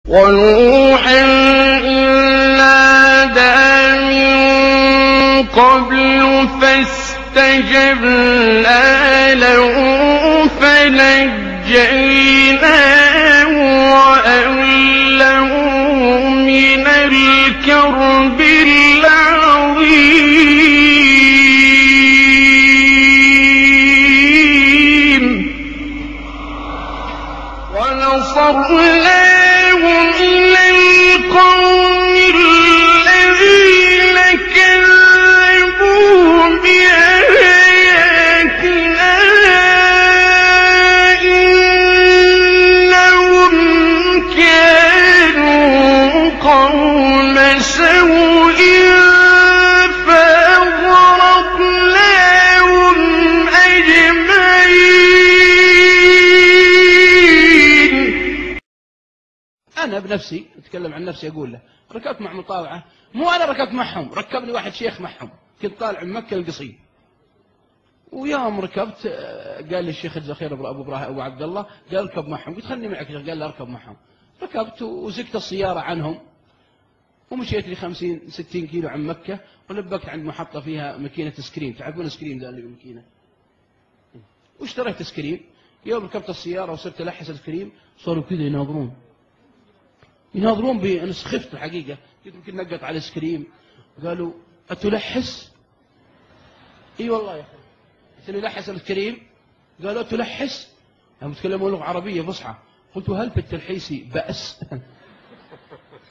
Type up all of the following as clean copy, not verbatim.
ونوحا إذ نادى من قبل فاستجبنا له فنجيناه وأهله من الكرب العظيم ونصرناه من القوم الذين كذبوا بآياتنا إنهم كانوا قوم سوء فأغرقناهم أجمعين. أنا بنفسي أتكلم عن نفسي أقول له ركبت مع مطاوعة، مو أنا ركبت معهم، ركبني واحد شيخ معهم، كنت طالع من مكة القصيم، ويوم ركبت قال لي الشيخ جزاه خير أبو إبراهيم أبو عبد الله، قال اركب معهم، قلت خلني معك، قال لي اركب معهم، ركبت وزقت السيارة عنهم ومشيت لي 50-60 كيلو عن مكة، ولبكت عند محطة فيها ماكينة سكريم، تعرفون سكريم ذا اللي بالماكينة، واشتريت سكريم. يوم ركبت السيارة وصرت ألحس السكريم صاروا كذا يناظرون بي، أنا سخفت الحقيقة، قلت يمكن نقط على السكريم، قالوا أتلحس؟ اي والله يا اخي، قلت له لحس السكريم، قالوا أتلحس؟ هم يتكلمون لغة عربية فصحى، قلت هل في التلحيس بأس؟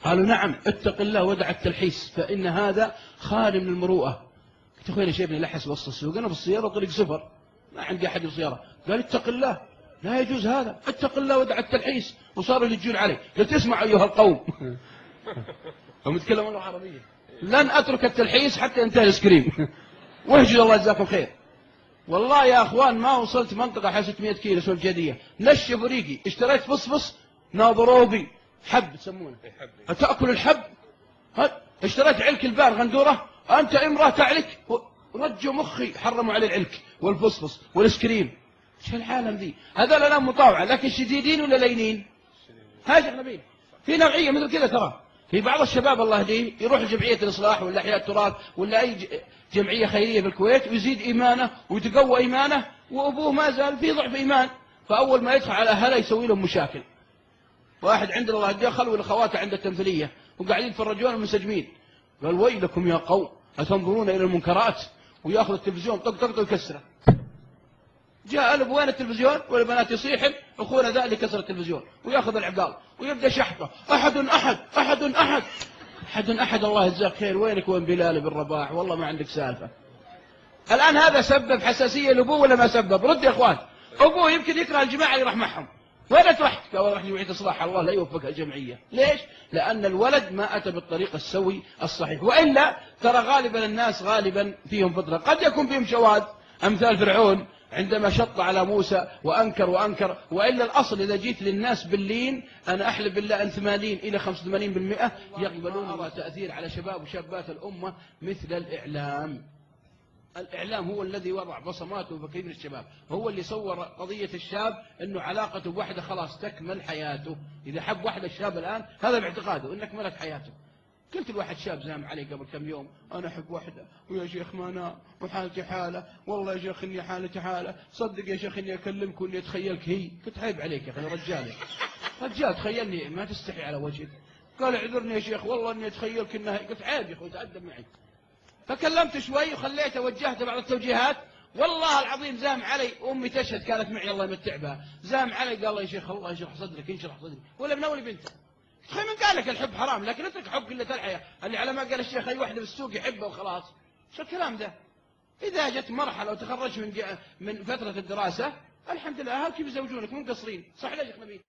قالوا نعم، اتق الله ودع التلحيس فإن هذا خال من المروءة. قلت أخوي أنا شايفني لحس وسط السوق، أنا بالسيارة طريق سفر ما عندي أحد بالسيارة، قال اتق الله لا يجوز هذا، اتق الله ودع التلحيس، وصاروا يلجون علي، قلت اسمعوا أيها القوم هم يتكلمون لغة عربية، لن أترك التلحيس حتى ينتهي السكريم واهجر الله جزاكم خير. والله يا أخوان ما وصلت منطقة حوالي 600 كيلو اسمها الجدية، نشف ريقي، اشتريت فصفص ناظروا بي حب تسمونه، أتأكل الحب؟ اشتريت علك البار غندورة، أنت امرأة تعلك، رجوا مخي، حرموا علي العلك والفصفص والسكريم. ايش العالم ذي؟ هذول الآن مطاوعة، لكن شديدين ولا لينين؟ هاجر نبيل في نوعية مثل كذا، ترى في بعض الشباب الله يهديه يروح لجمعية الإصلاح ولا أحياء التراث ولا أي جمعية خيرية في الكويت ويزيد إيمانه ويتقوى إيمانه، وأبوه ما زال في ضعف إيمان، فأول ما يدخل على أهله يسوي لهم مشاكل. واحد عندنا الله يهديه خلوا الأخوات عند التمثيلية وقاعدين يتفرجون المنسجمين، قال ويلكم يا قوم أتنظرون إلى المنكرات، ويأخذ التلفزيون طق طق طق يكسره. جاء قلب وين التلفزيون والبنات يصيحن، أخونا ذا اللي كسر التلفزيون، ويأخذ العقال ويبدأ شحطه، أحد أحد أحد أحد أحد أحد، الله يجزاك خير، وينك وين بلال بن رباح، والله ما عندك سالفة. الآن هذا سبب حساسية لأبوه ولا ما سبب؟ رد يا إخوان، أبوه يمكن يكره الجماعة يروح معهم، وين رحت؟ قال راح جمعية إصلاح، الله لا يوفقها الجمعية. ليش؟ لأن الولد ما أتى بالطريق السوي الصحيح، وإلا ترى غالبا الناس غالبا فيهم فطرة، قد يكون فيهم شواذ أمثال فرعون عندما شط على موسى وأنكر وأنكر، وإلا الأصل إذا جيت للناس باللين أنا أحلف بالله أن 80 إلى 85% يقبلون. أرى تأثير على شباب وشابات الأمة مثل الإعلام. الإعلام هو الذي وضع بصماته في كثير من الشباب، هو اللي صور قضية الشاب أنه علاقته بوحدة خلاص تكمل حياته، إذا حب واحدة الشاب الآن هذا باعتقاده أنك ملك حياته. قلت لواحد شاب زام علي قبل كم يوم، أنا أحب واحدة ويا شيخ ما أنا وحالتي حالة، والله يا شيخ إني حالتي حالة، صدق يا شيخ إني أكلمك وإني أتخيلك هي. قلت عيب عليك يا أخي، رجال رجال تخيلني ما تستحي على وجهك. قال اعذرني يا شيخ والله إني أتخيلك إنها هي. قلت عيب يا أخوي تأدب معي. فكلمت شوي وخليته وجهت بعض التوجيهات، والله العظيم زام علي، أمي تشهد كانت معي الله يمتع بها، زام علي قال الله يا شيخ الله يشرح صدرك ينشرح صدرك، ولا منولي بنته. أخي من قال لك الحب حرام؟ لكن اترك حب قلة الحياة، اللي على ما قال الشيخ أي واحدة في السوق يحبها وخلاص. شو الكلام ده؟ إذا جت مرحلة وتخرجت من فترة الدراسة الحمد لله أهلك بيزوجونك مو مقصرين، صح ولا يا شيخ نبيل؟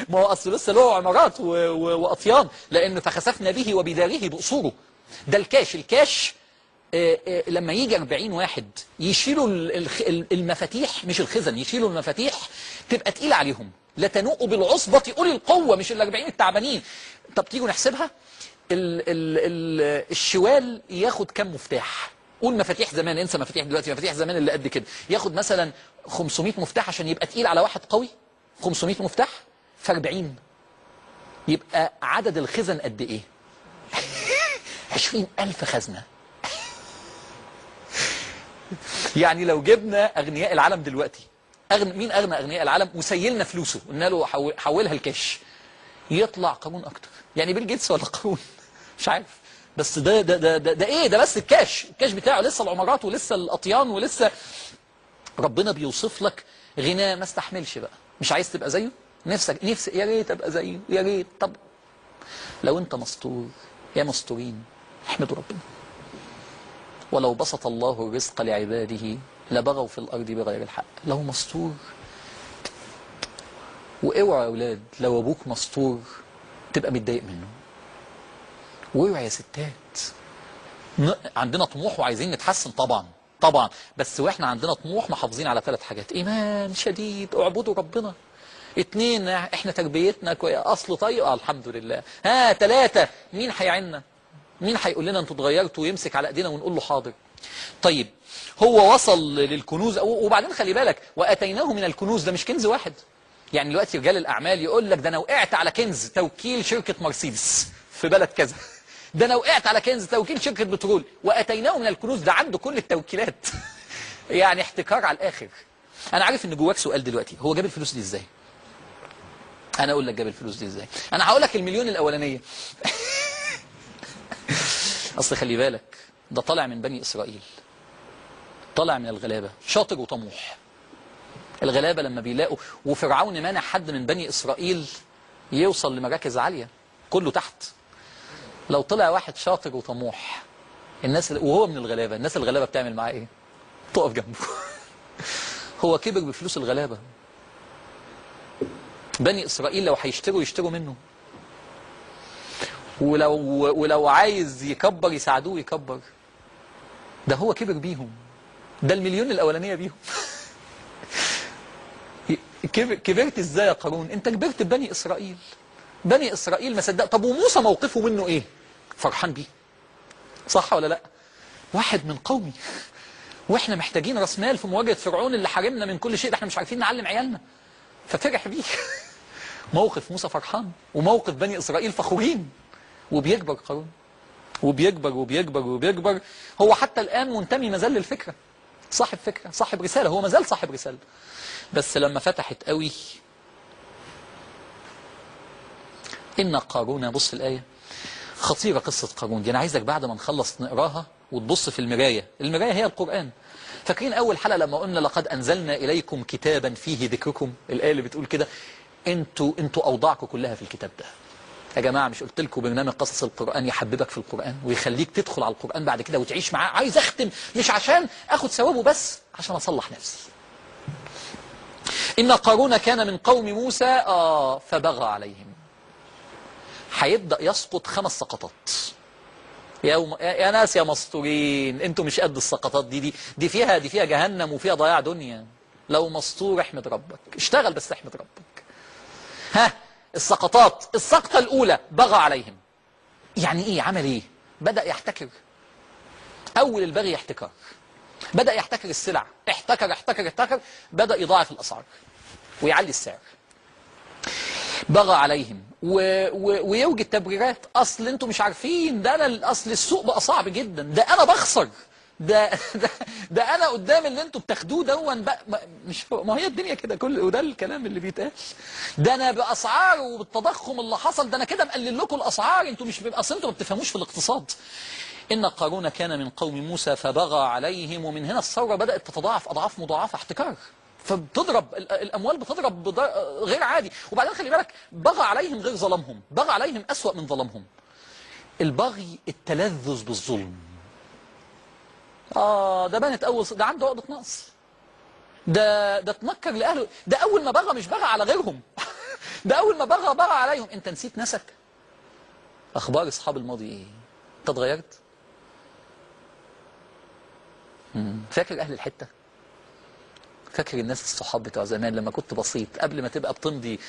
ما هو أصل لسه له عمارات وأطيان، لأن فخسفنا به وبداره بأصوله. ده الكاش لما يجي 40 واحد يشيلوا المفاتيح، مش الخزن، يشيلوا المفاتيح تبقى تقيلة عليهم، لا تنوء بالعصبة أولي القوة، مش ال40 التعبانين. طب تيجوا نحسبها، الشوال ياخد كم مفتاح؟ قول مفاتيح زمان، انسى مفاتيح دلوقتي، مفاتيح زمان اللي قد كده، ياخد مثلا 500 مفتاح عشان يبقى تقيل على واحد قوي. 500 مفتاح في 40 يبقى عدد الخزن قد ايه؟ 20,000 خزنة. يعني لو جبنا أغنياء العالم دلوقتي، مين أغنى أغنياء العالم وسيلنا فلوسه قلنا له حولها الكاش، يطلع قارون أكتر. يعني بيل جيتس ولا قارون؟ مش عارف. بس ده إيه ده؟ بس الكاش بتاعه لسه العمارات ولسه الأطيان ولسه. ربنا بيوصف لك غنى ما استحملش بقى. مش عايز تبقى زيه؟ نفسك يا ريت ابقى زيه يا ريت. طب لو انت مستور، يا مستورين احمدوا ربنا. ولو بسط الله الرزق لعباده لبغوا في الارض بغير الحق. لو مستور، واوعى يا اولاد لو ابوك مستور تبقى متضايق منه. واوعى يا ستات، عندنا طموح وعايزين نتحسن طبعا، بس واحنا عندنا طموح محافظين على 3 حاجات: ايمان شديد، اعبدوا ربنا. 2 احنا تربيتنا اصل طيب الحمد لله. 3 مين هيعيننا؟ مين هيقول لنا انتوا اتغيرتوا ويمسك على ايدينا ونقول له حاضر؟ طيب هو وصل للكنوز. وبعدين خلي بالك، واتيناه من الكنوز ده مش كنز واحد. يعني دلوقتي رجال الاعمال يقول لك ده انا وقعت على كنز توكيل شركه مرسيدس في بلد كذا، ده انا وقعت على كنز توكيل شركه بترول. واتيناه من الكنوز ده عنده كل التوكيلات. يعني احتكار على الاخر. انا عارف ان جواك سؤال دلوقتي، هو جاب الفلوس دي ازاي؟ انا اقول لك جاب الفلوس دي ازاي. انا هقول لك المليون الاولانيه. اصل خلي بالك، ده طالع من بني اسرائيل، طالع من الغلابه، شاطر وطموح. الغلابه لما بيلاقوا، وفرعون مانع حد من بني اسرائيل يوصل لمراكز عاليه، كله تحت. لو طلع واحد شاطر وطموح، الناس وهو من الغلابه، الناس الغلابه بتعمل معاه ايه؟ تقف جنبه. هو كبر بفلوس الغلابه. بني اسرائيل لو هيشتروا يشتروا منه، ولو عايز يكبر يساعدوه يكبر. ده هو كبر بيهم، ده المليون الاولانيه بيهم. كبرت ازاي يا قارون؟ انت كبرت ببني اسرائيل. بني اسرائيل ما صدق. طب وموسى موقفه منه ايه؟ فرحان بيه، صح ولا لا؟ واحد من قومي، واحنا محتاجين راس مال في مواجهه فرعون اللي حارمنا من كل شيء، ده احنا مش عارفين نعلم عيالنا. ففرح بيه. موقف موسى فرحان، وموقف بني اسرائيل فخورين. وبيكبر قارون، وبيكبر. هو حتى الان منتمي مازال للفكره، صاحب فكره، صاحب رساله، هو مازال صاحب رساله. بس لما فتحت قوي، إن قارون، بص الآية خطيرة. قصة قارون دي أنا عايزك بعد ما نخلص نقراها وتبص في المراية. المراية هي القرآن. فاكرين أول حلقة لما قلنا لقد أنزلنا إليكم كتابا فيه ذكركم؟ الآية اللي بتقول كده. انتوا أوضاعكم كلها في الكتاب ده يا جماعة. مش قلت لكم برنامج قصص القرآن يحببك في القرآن ويخليك تدخل على القرآن بعد كده وتعيش معاه؟ عايز أختم مش عشان أخد ثوابه بس، عشان أصلح نفسي. إن قارون كان من قوم موسى فبغى عليهم. هيبدأ يسقط 5 سقطات. يا ناس يا مستورين، انتوا مش قد السقطات دي فيها جهنم وفيها ضياع دنيا. لو مستور احمد ربك، اشتغل بس احمد ربك. السقطات. السقطة الأولى بغى عليهم. يعني ايه؟ عمل ايه؟ بدأ يحتكر. أول البغي احتكار. بدأ يحتكر السلع، احتكر، بدأ يضاعف الأسعار ويعلي السعر. بغى عليهم ويوجد تبريرات. اصل انتوا مش عارفين، ده انا اصل السوق بقى صعب جدا، ده انا بخسر، ده انا قدام اللي انتوا بتاخدوه دون بقى مش، ما هي الدنيا كده وده الكلام اللي بيتقال. ده انا باسعار وبالتضخم اللي حصل، ده انا كده مقلل لكم الاسعار. انتوا مش اصل انتوا ما بتفهموش في الاقتصاد. إن قارون كان من قوم موسى فبغى عليهم. ومن هنا الثورة بدأت تتضاعف أضعاف مضاعفة، احتكار. فبتضرب الأموال، بتضرب غير عادي. وبعدين خلي بالك، بغى عليهم غير ظلمهم، بغى عليهم أسوأ من ظلمهم. البغي التلذذ بالظلم. ده بنت ده عنده عقدة نقص. ده تنكر لأهله. ده أول ما بغى مش بغى على غيرهم. ده أول ما بغى عليهم. أنت نسيت ناسك؟ أخبار أصحاب الماضي إيه؟ أنت اتغيرت؟ فاكر أهل الحتة؟ فاكر الناس الصحاب بتوع زمان لما كنت بسيط قبل ما تبقى بتمضي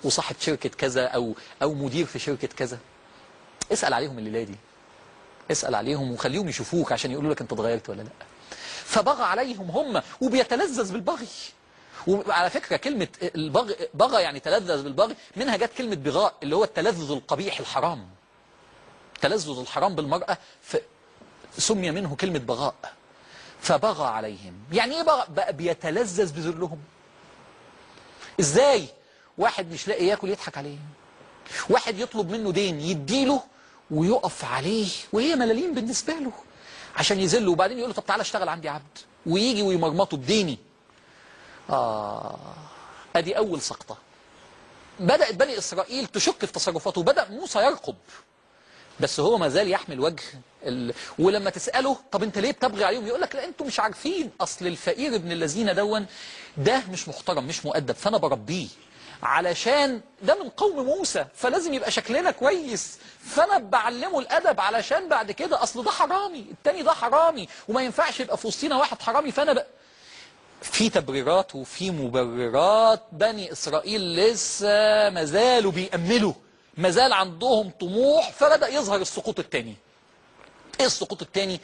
وصاحب شركة كذا أو مدير في شركة كذا؟ اسأل عليهم الليلة دي، اسأل عليهم وخليهم يشوفوك عشان يقولوا لك أنت اتغيرت ولا لا. فبغى عليهم هم، وبيتلذذ بالبغي. وعلى فكرة كلمة بغى يعني تلذذ بالبغي، منها جت كلمة بغاء اللي هو التلذذ القبيح الحرام. تلذذ الحرام بالمرأة سمي منه كلمة بغاء. فبغى عليهم، يعني ايه بقى بيتلذذ بذلهم. ازاي؟ واحد مش لاقي ياكل يضحك عليه، واحد يطلب منه دين يديله ويقف عليه وهي ملاليم بالنسبة له عشان يذله، وبعدين يقول له طب تعالى اشتغل عندي عبد، ويجي ويمرمطه بديني. ادي اول سقطة. بدأت بني اسرائيل تشك في تصرفاته، بدأ موسى يرقب، بس هو ما زال يحمل وجه ولما تسأله طب انت ليه بتبغي عليهم، يقول لك لا انتوا مش عارفين، اصل الفقير ابن الذين ده مش محترم مش مؤدب، فانا بربيه علشان ده من قوم موسى، فلازم يبقى شكلنا كويس، فانا بعلمه الادب علشان بعد كده اصل ده حرامي، التاني ده حرامي، وما ينفعش يبقى في وسطينا واحد حرامي، فانا في تبريرات وفي مبررات. بني اسرائيل لسه ما زالوا بيأملوا، ما زال عندهم طموح، فبدأ يظهر السقوط الثاني. ايه السقوط الثاني؟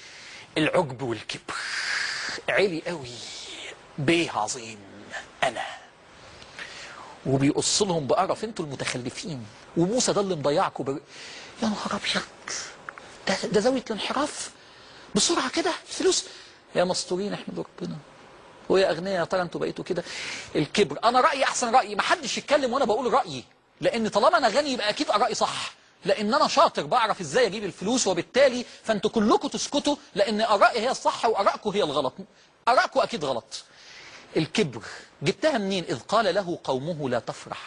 العجب والكبر. عالي قوي، بيه عظيم انا، وبيقص لهم بقرف انتوا المتخلفين، وموسى ده اللي مضيعكم يا نهار ابيض، ده زاويه الانحراف بسرعه كده. فلوس يا مستورين احمدوا ربنا، ويا اغنياء يا ترى انتوا بقيتوا كده. الكبر. انا رايي احسن رايي، ما حدش يتكلم وانا بقول رايي، لان طالما انا غني يبقى اكيد ارائي صح، لان انا شاطر بعرف ازاي اجيب الفلوس، وبالتالي فانتوا كلكم تسكتوا لان ارائي هي الصح وارائكم هي الغلط. ارائكم اكيد غلط. الكبر جبتها منين؟ اذ قال له قومه لا تفرح.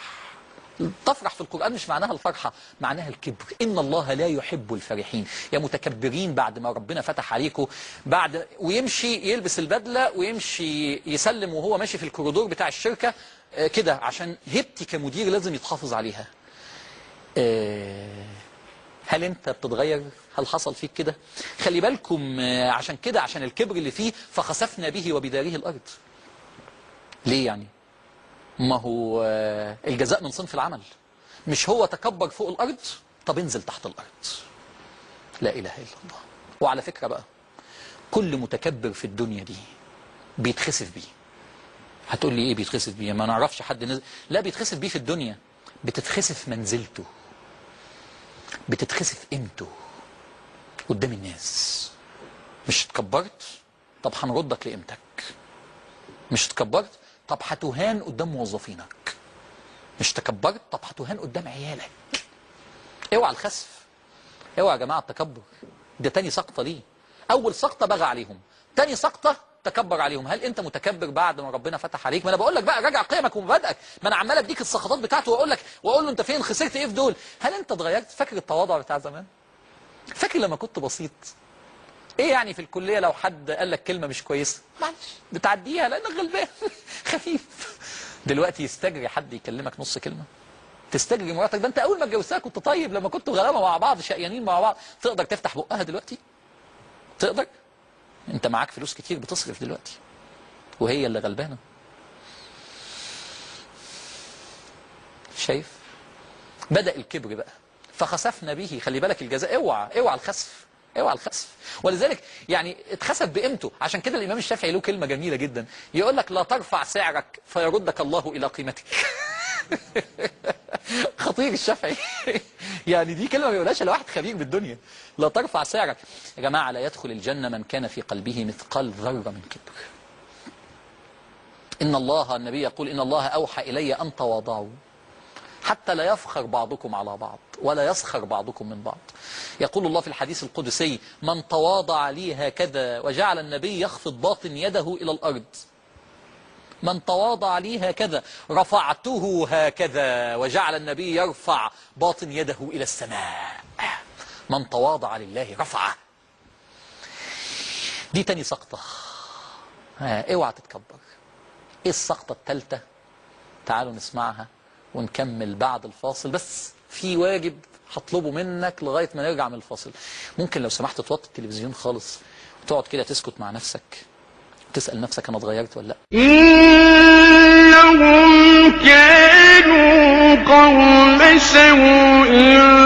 تفرح في القرآن مش معناها الفرحة، معناها الكبر. إن الله لا يحب الفرحين. يا متكبرين بعد ما ربنا فتح عليكم، بعد ويمشي يلبس البدلة ويمشي يسلم وهو ماشي في الكوريدور بتاع الشركة كده، عشان هبتي كمدير لازم يتحافظ عليها. هل انت بتتغير؟ هل حصل فيك كده؟ خلي بالكم عشان كده، عشان الكبر اللي فيه، فخسفنا به وبداره الأرض. ليه يعني؟ ما هو الجزاء من صنف العمل. مش هو تكبر فوق الأرض، طب انزل تحت الأرض. لا إله إلا الله. وعلى فكرة بقى، كل متكبر في الدنيا دي بيتخسف بيه. هتقول لي ايه بيتخسف بيه؟ ما نعرفش حد نزل. لا، بيتخسف بيه في الدنيا، بتتخسف منزلته، بتتخسف قيمته قدام الناس. مش اتكبرت؟ طب هنردك لقيمتك. مش اتكبرت؟ طب هتهان قدام موظفينك. مش تكبرت؟ طب هتهان قدام عيالك. اوعى الخسف، اوعى يا جماعه التكبر. ده تاني سقطه ليه. اول سقطه بغى عليهم، تاني سقطه تكبر عليهم. هل انت متكبر بعد ما ربنا فتح عليك؟ ما انا بقول لك بقى راجع قيمك ومبادئك، ما انا عمال اديك السقطات بتاعته واقول لك واقول له انت فين، خسرت ايه في دول؟ هل انت اتغيرت؟ فاكر التواضع بتاع زمان؟ فاكر لما كنت بسيط؟ ايه يعني في الكليه لو حد قال لك كلمه مش كويسه معلش بتعديها لانك غلبان خفيف. دلوقتي يستجري حد يكلمك نص كلمه، تستجري مراتك. ده انت اول ما اتجوزتها كنت طيب، لما كنتوا غلابه مع بعض شقيانين مع بعض، تقدر تفتح بقها دلوقتي؟ تقدر؟ انت معاك فلوس كتير بتصرف دلوقتي وهي اللي غلبانه. شايف؟ بدأ الكبر بقى، فخسفنا به. خلي بالك الجزاء، اوعى الخسف، اوعى الخسف. ولذلك يعني اتخسف بقيمته. عشان كده الامام الشافعي له كلمه جميله جدا، يقول لك لا ترفع سعرك فيردك الله الى قيمتك. خطير الشافعي. يعني دي كلمه ما يقولهاش الا واحد خبير بالدنيا. لا ترفع سعرك. يا جماعه لا يدخل الجنه من كان في قلبه مثقال ذره من كبر. ان الله، النبي يقول ان الله اوحى الي ان تواضعوا حتى لا يفخر بعضكم على بعض ولا يسخر بعضكم من بعض. يقول الله في الحديث القدسي من تواضع لي هكذا، وجعل النبي يخفض باطن يده إلى الأرض. من تواضع لي هكذا رفعته هكذا، وجعل النبي يرفع باطن يده إلى السماء. من تواضع لله رفعه. دي تاني سقطة. اوعى تتكبر. ايه السقطة الثالثة؟ تعالوا نسمعها ونكمل بعد الفاصل. بس في واجب هطلبه منك لغاية ما نرجع من الفاصل. ممكن لو سمحت توطي التلفزيون خالص وتقعد كده تسكت مع نفسك وتسأل نفسك أنا اتغيرت ولا لا؟ إنهم كانوا قوم سوء